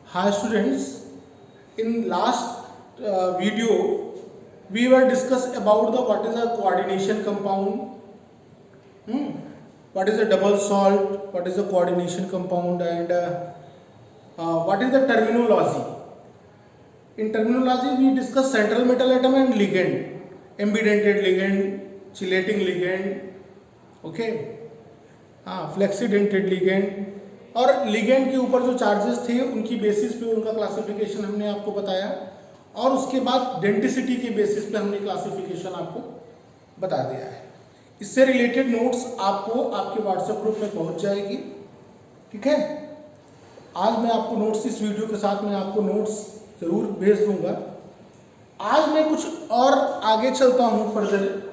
Hi students, in last video we were discussed about the what is a coordination compound, what is a double salt, what is a coordination compound, and what is the terminology. In terminology we discuss central metal atom and ligand, ambidentate ligand, chelating ligand, okay, flexidentate ligand और ligand के ऊपर जो charges थे उनकी basis पे उनका classification हमने आपको बताया और उसके बाद डेंटिसिटी के बेसिस पे हमने क्लासिफिकेशन आपको बता दिया है। इससे रिलेटेड नोट्स आपको आपके व्हाट्सएप ग्रुप में पहुंच जाएगी, ठीक है। आज मैं आपको नोट्स इस वीडियो के साथ में आपको नोट्स जरूर भेज दूंगा। आज मैं कुछ और आगे चलता हूं फर्दर।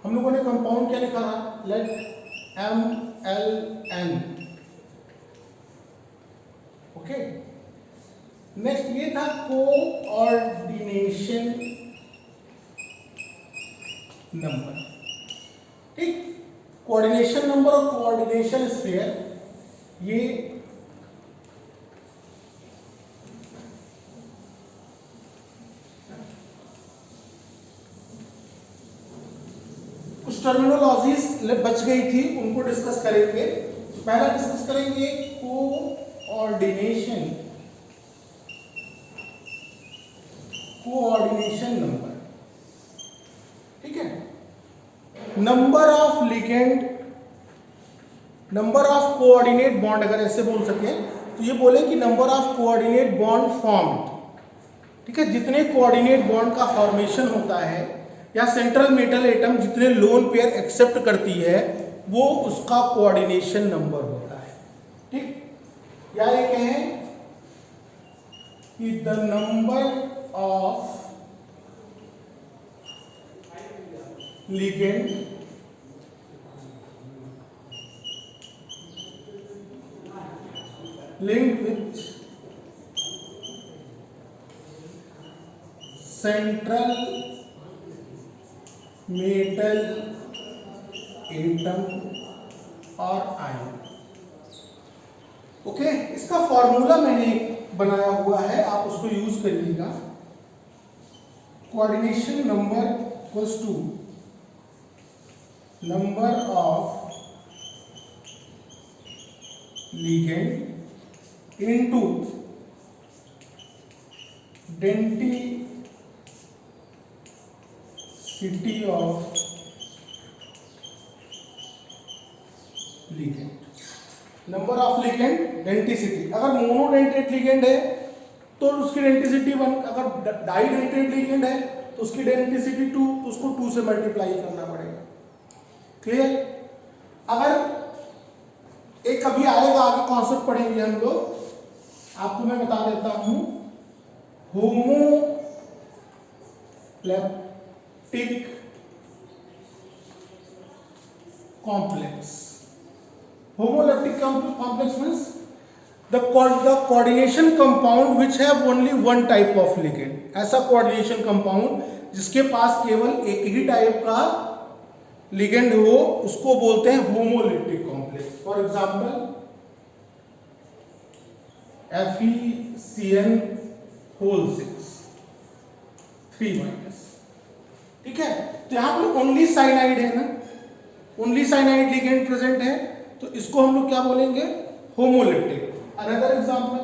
हम लोगों ने कंपाउंड क्या लिखा था, लेट MLN, ओके। नेक्स्ट ये था कोऑर्डिनेशन नंबर, ठीक। कोऑर्डिनेशन नंबर और कोऑर्डिनेशन स्फीयर ये कुछ टर्मिनोलॉजीज बच गई थी, उनको डिस्कस करेंगे। पहला डिस्कस करेंगे कोऑर्डिनेशन नंबर, ठीक है। Number of ligand, number of coordinate bond, अगर ऐसे बोल सके तो ये बोले कि number of coordinate bond formed, ठीक है। जितने कोऑर्डिनेट बॉन्ड का फॉर्मेशन होता है या सेंट्रल मेटल एटम जितने लोन पेयर एक्सेप्ट करती है वो उसका कोऑर्डिनेशन नंबर होता है, ठीक। या ये कहें कि the number of ligand linked with central metal atom और आयन, ओके। इसका फॉर्मूला मैंने बनाया हुआ है, आप उसको यूज करिएगा। Coordination number equals to number of ligand into denticity of ligand। Number of ligand denticity, अगर मोनोडेंटेट लिगेंड है तो उसकी डेंटिसिटी 1, अगर डाइडेंटेट लिगेंड है तो उसकी डेंटिसिटी 2, तो उसको 2 से मल्टीप्लाई करना पड़ेगा, क्लियर। अगर एक कभी आएगा, आगे कॉन्सेप्ट पढ़ेंगे हम लोग, आपको मैं बता देता हूं, homoleptic complex. Homoleptic complex means the coordination compound which have only one type of ligand. ऐसा कोऑर्डिनेशन कंपाउंड जिसके पास केवल एक ही टाइप का लिगेंड हो उसको बोलते हैं homoleptic complex. For example FeCN6 3-, ठीक है। तो यहां पर ओनली साइनाइड है ना, ओनली साइनाइड लिगेंड प्रेजेंट है, तो इसको हम लोग क्या बोलेंगे, होमोलैप्टिक। अनदर एग्जांपल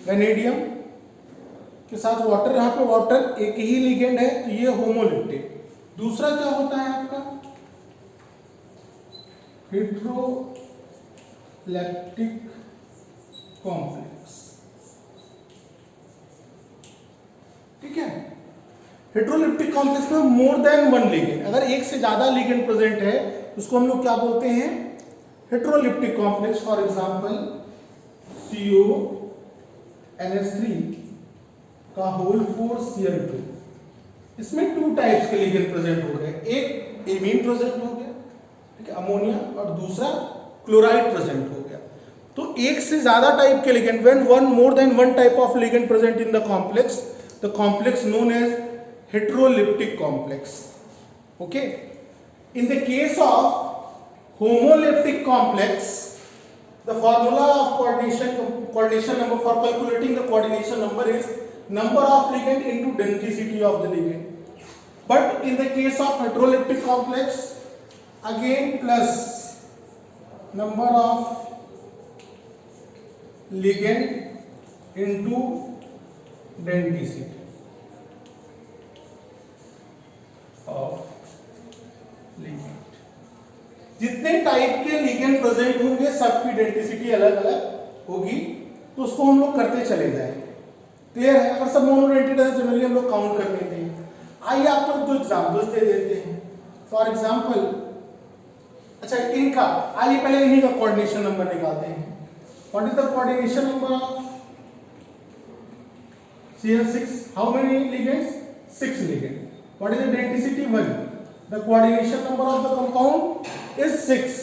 वेनेडियम के साथ वाटर, यहां पे वाटर एक ही लिगेंड है तो ये होमोलैप्टिक। दूसरा क्या होता है आपका हेट्रोलैप्टिक कॉम्प्लेक्स, ठीक है। हेट्रोलैप्टिक कॉम्प्लेक्स में मोर देन वन लिगेंड, अगर एक से ज्यादा लिगेंड प्रेजेंट है उसको हम लोग क्या बोलते हैं, हेट्रोलैप्टिक कॉम्प्लेक्स। फॉर एग्जांपल CONH3 का होल 4Cl2, इसमें 2 टाइप्स के लिगेंड प्रेजेंट हो गए, एक एमीन प्रेजेंट हो गया, ठीक है, अमोनिया, और दूसरा क्लोराइड प्रेजेंट हो गया। तो एक से ज्यादा टाइप के ligand, when one more than one type of ligand present in the complex, the complex known as heteroleptic complex. Okay. In the case of homoleptic complex, the formula of coordination number for calculating the coordination number is number of ligand into denticity of the ligand. But in the case of heteroleptic complex, again plus number of ligand into denticity of ligand. जितने type के ligand present होंगे सबकी density अलग अलग होगी, तो उसको हम लोग करते चले जाएंगे. क्लियर है? अगर सब मोनोडेंटेड है जनरली हम लोग काउंट कर लेते हैं. आइए आपको दो एग्जांपल्स दे देते हैं. फॉर एग्जांपल, अच्छा इनका आइए पहले इन्हीं का कोऑर्डिनेशन नंबर निकालते हैं. What is the coordination number of CL6? How many ligands? 6 ligand. What is the density? 1. The coordination number of the compound is 6.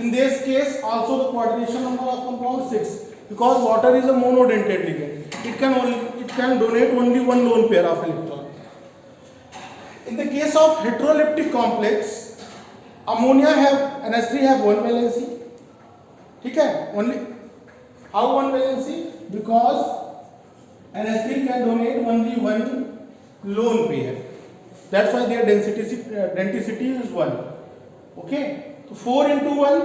In this case also the coordination number of compound 6, because water is a monodentate ligand. It can donate only one lone pair of electron. In the case of heteroleptic complex, ammonia have NH3 have one valency. ठीक है? Only how one valency? Because NH3 can donate only one lone pair. That's why their denticity is 1. Okay, so 4 into 1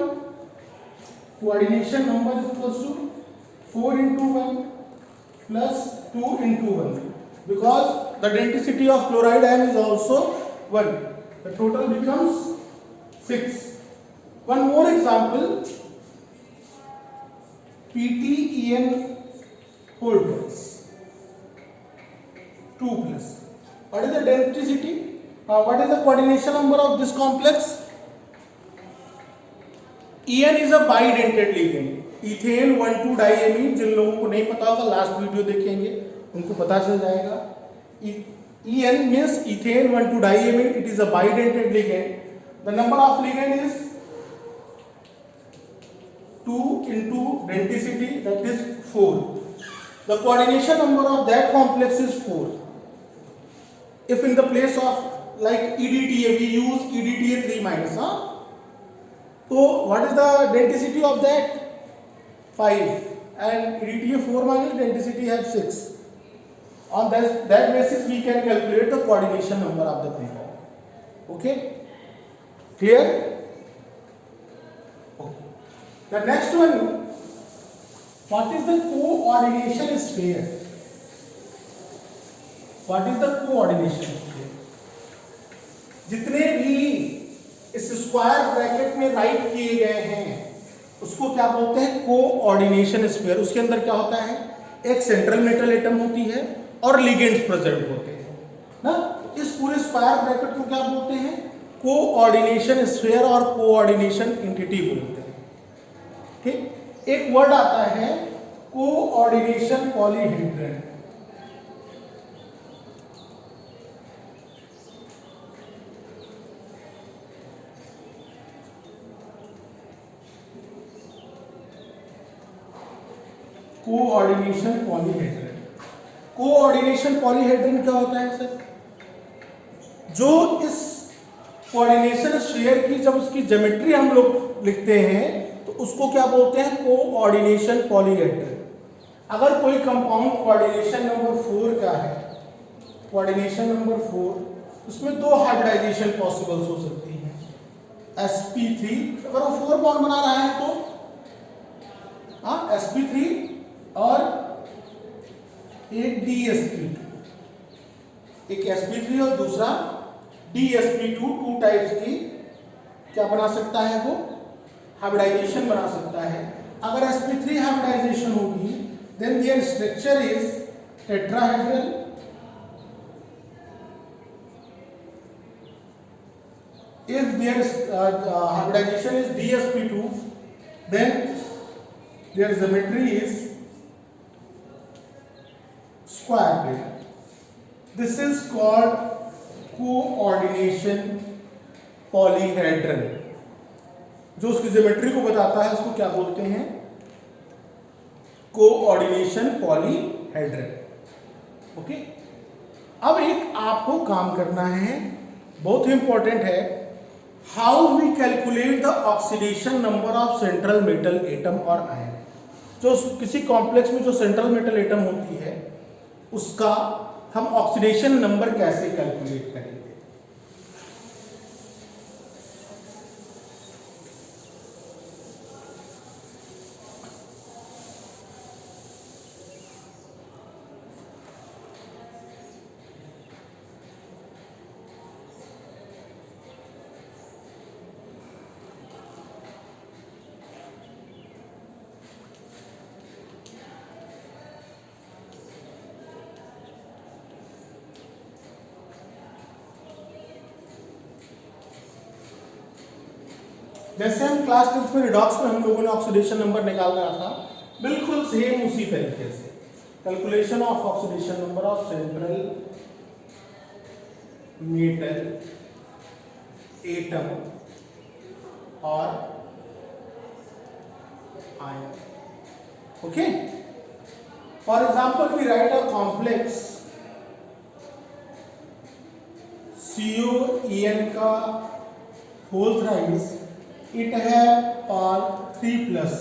coordination number is equals to 4 into 1 plus 2 into 1, because the denticity of chloride ion is also 1. The total becomes 6. One more example, PTEN whole twice 2 plus. What is the denticity? What is the coordination number of this complex? En is a bidentate ligand. Ethane 1,2-diamine. जिन लोगों को नहीं पता होगा last video देखेंगे, उनको पता चल जाएगा. En means ethane 1,2-diamine. It is a bidentate ligand. The number of ligand is 2 into denticity, that is 4. The coordination number of that complex is 4. If in the place of like EDTA we use EDTA 3 minus, so what is the denticity of that? 5, and EDTA 4 minus denticity has 6. On that basis we can calculate the coordination number of the compound. Okay, clear? Okay. The next one, what is the coordination sphere? What is the coordination sphere? जितने भी इस square bracket में right किए गए हैं उसको क्या बोलते हैं? Coordination sphere. उसके अंदर क्या होता है? एक सेंट्रल मेटल एटम होती है और लिगेंड्स प्रेजेंट होते हैं ना. इस पूरे स्क्वायर ब्रैकेट को क्या बोलते हैं? कोऑर्डिनेशन स्फीयर और कोऑर्डिनेशन एंटिटी बोलते हैं. ठीक. एक वर्ड आता है coordination polyhedron. Coordination polyhedron. Coordination polyhedron क्या होता है सर? जो इस कोऑर्डिनेशन स्फीयर की जब उसकी ज्योमेट्री हम लोग लिखते हैं तो उसको क्या बोलते हैं? Coordination polyhedron. अगर कोई कंपाउंड कोऑर्डिनेशन नंबर 4 का है, कोऑर्डिनेशन नंबर 4, उसमें 2 हाइब्रिडाइजेशन पॉसिबल हो सकती है. sp3, अगर वो 4 बॉन्ड बना रहा है तो sp3 और एक dsp2, एक sp3 और दूसरा dsp2, 2 टाइप्स की क्या बना सकता है? वो हाइब्रिडाइजेशन बना सकता है. अगर sp3 हाइब्रिडाइजेशन होगी then their structure is tetrahedral. If their hybridization is dsp2, then their symmetry is square plane. This is called coordination polyhedron. जो उसकी ज्योमेट्री को बताता है उसको क्या बोलते हैं? Coordination polyhedron. ओके, अब एक आपको काम करना है, बहुत ही इंपॉर्टेंट है, how we calculate the oxidation number of central metal atom और आयन। जो किसी कॉम्प्लेक्स में जो सेंट्रल मेटल एटम होती है उसका हम ऑक्सीडेशन नंबर कैसे कैलकुलेट करेंगे। जैसे हम क्लास 10 में रिडॉक्स में हम लोगों ने ऑक्सीडेशन नंबर निकाल रहा था, बिल्कुल सेम उसी तरीके से calculation of oxidation number of central metal atom और ion. Okay, for example we write a complex COEN का whole thrice, it have all 3+.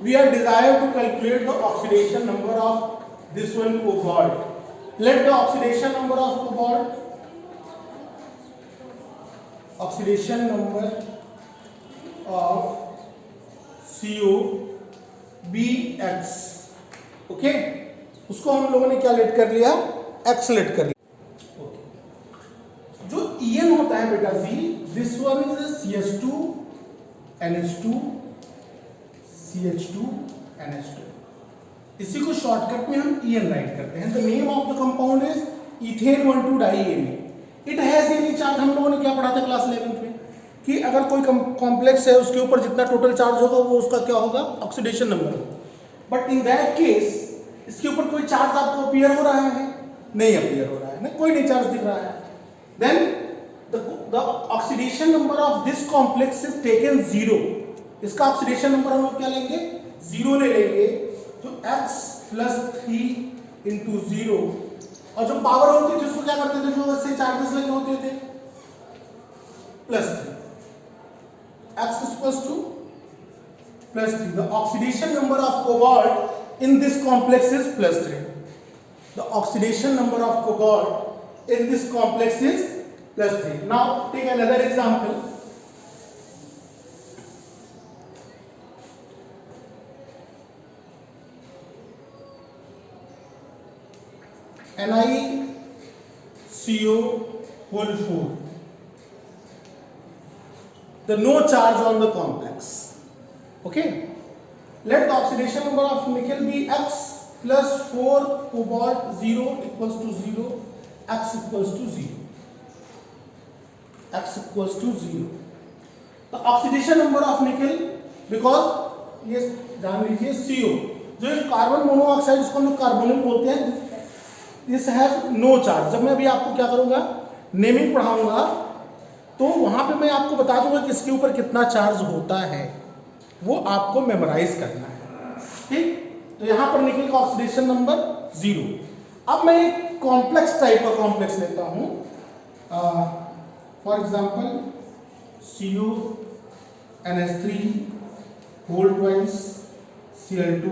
We are desired to calculate the oxidation number of this one cobalt. Let the oxidation number of cobalt, oxidation number of CO be X. Okay, उसको हम लोगों ने क्या late कर लिया, X late कर लिया। जो EN होता है बेटा जी, this one is CH2 NH2 CH2 NH2, इसी को शॉर्टकट में हम EN राइट करते हैं। The name of the compound is ethane 1,2 diamine. It has any charge. हम लोगों ने क्या पढ़ा था क्लास 11 में कि अगर कोई कॉम्प्लेक्स है उसके ऊपर जितना टोटल चार्ज होगा वो उसका क्या होगा, ऑक्सीडेशन नंबर होगा। बट इन दैट केस इसके ऊपर कोई चार्ज आपको अपीयर हो रहा है, नहीं अपीयर हो रहा है ना, कोई नहीं चार्ज दिख रहा है। Then the oxidation number of this complex is taken 0. इसका ऑक्सीडेशन नंबर हम लोग क्या लेंगे, 0 ले लेंगे। तो x + 3 × 0, और जो पावर होती थी उसको क्या करते थे, जो इससे चार्जेस लगे होते थे, +3, x = +3। the oxidation number of cobalt in this complex is +3. the oxidation number of cobalt in this complex is +3. Now take another example. NiCO whole 4. The no charge on the complex. Okay. Let the oxidation number of nickel be X + 4 cobalt 0 = 0. X = 0. X = 0. The oxidation number of nickel, because ये जान लीजिए CO, जो carbon monoxide इसको हम लोग carbonyl बोलते हैं, this have no charge. जब मैं अभी आपको क्या करूंगा, नेमिंग पढ़ाऊंगा, तो वहां पे मैं आपको बता दूंगा कि इसके ऊपर कितना चार्ज होता है, वो आपको मेमोराइज करना है। ठीक, तो यहां पर निकल का ऑक्सीडेशन नंबर 0। अब मैं एक कॉम्प्लेक्स टाइप का कॉम्प्लेक्स लेता हूं, for example CONH3 whole twice Cl2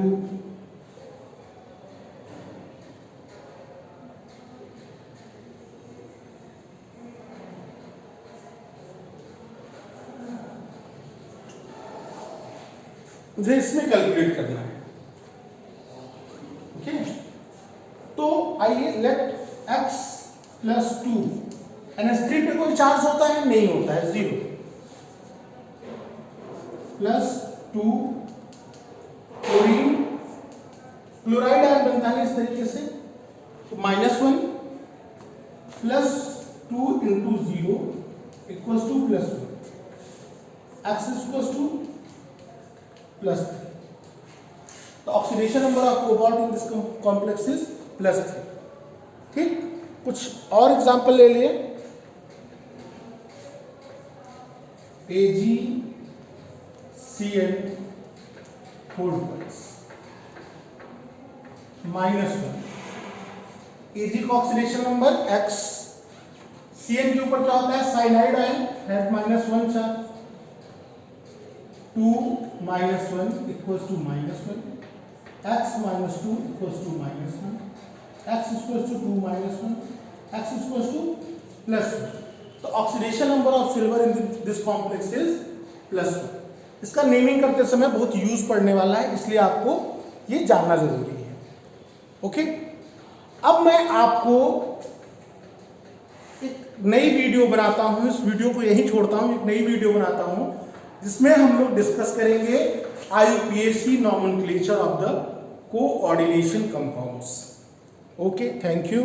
मुझे इसमें कैलकुलेट करना है। ओके, तो आइए, लेट x + 2, NH3 पे कोई चार्ज होता है, नहीं होता है, 0, +2 क्लोरीन, क्लोराइड आयन बनता है इस तरीके से, तो -1 + 2 × 0 = +1, x = +3। The oxidation number of cobalt in this complex is +3। ठीक, कुछ और एग्जाम्पल ले लिए, AgCN whole twice -1 Ag का ऑक्सीडेशन नंबर X। Cn के ऊपर क्या होता है, cyanide ion have -1 charge, 2 - 1 equals to -1, x - 2 equals to -1, x equals to 2 - 1, x equals to +1। तो oxidation number of silver in this complex is +1। इसका naming करते समय बहुत यूज पड़ने वाला है, इसलिए आपको ये जानना जरूरी है। ओके, अब मैं आपको एक नई वीडियो बनाता हूं, इस वीडियो को यहीं छोड़ता हूं, एक नई वीडियो बनाता हूं जिसमें हम लोग डिस्कस करेंगे IUPAC nomenclature of the coordination compounds. Okay, thank you.